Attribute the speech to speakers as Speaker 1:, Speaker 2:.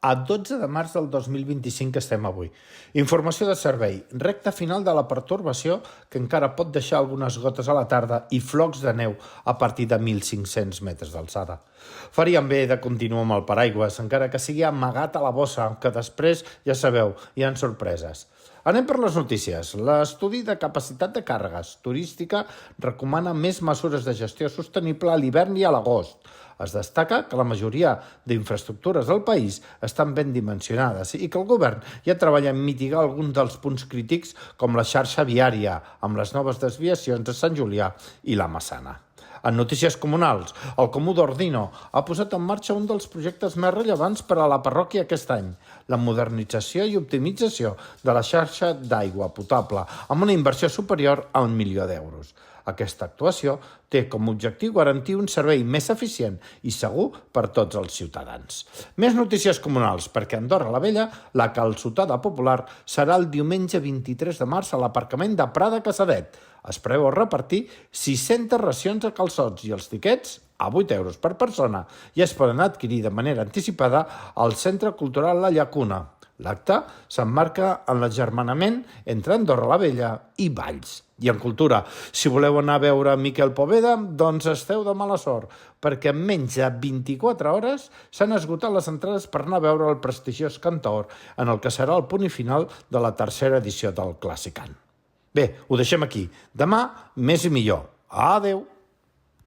Speaker 1: A 12 de març del 2025 que estem avui. Informació de servei. Recta final de la pertorbació que encara pot deixar algunes gotes a la tarda i flocs de neu a partir de 1.500 metres d'alçada. Faríem bé de continuar amb el paraigües, encara que sigui amagat a la bossa, que després, ja sabeu, hi ha sorpreses. Anem per les notícies. L'estudi de capacitat de càrregues turística recomana més mesures de gestió sostenible a l'hivern i a l'agost. Es destaca que la majoria d'infraestructures del país estan ben dimensionades i que el govern ja treballa en mitigar alguns dels punts crítics com la xarxa viària, amb les noves desviacions a Sant Julià i la Massana. En notícies comunals, el Comú d'Ordino ha posat en marxa un dels projectes més rellevants per a la parròquia aquest any, la modernització i optimització de la xarxa d'aigua potable, amb una inversió superior a 1 milió d'euros. Aquesta actuació té com a objectiu garantir un servei més eficient i segur per tots els ciutadans. Més notícies comunals, perquè a Andorra la Vella la calçotada popular serà el diumenge 23 de març a l'aparcament de Prada Casadet. Es preveu repartir 600 racions de calçots i els tiquets a 8 euros per persona i es poden adquirir de manera anticipada al Centre Cultural La Llacuna. L'acte s'emmarca en l'agermanament entre Andorra la Vella i Valls. I en cultura, si voleu anar a veure Miquel Poveda, doncs esteu de mala sort, perquè en menys de 24 hores s'han esgotat les entrades per anar a veure el prestigiós cantaor en el que serà el punt i final de la tercera edició del Clàssicant. Bé, ho deixem aquí. Demà, més i millor. Adeu!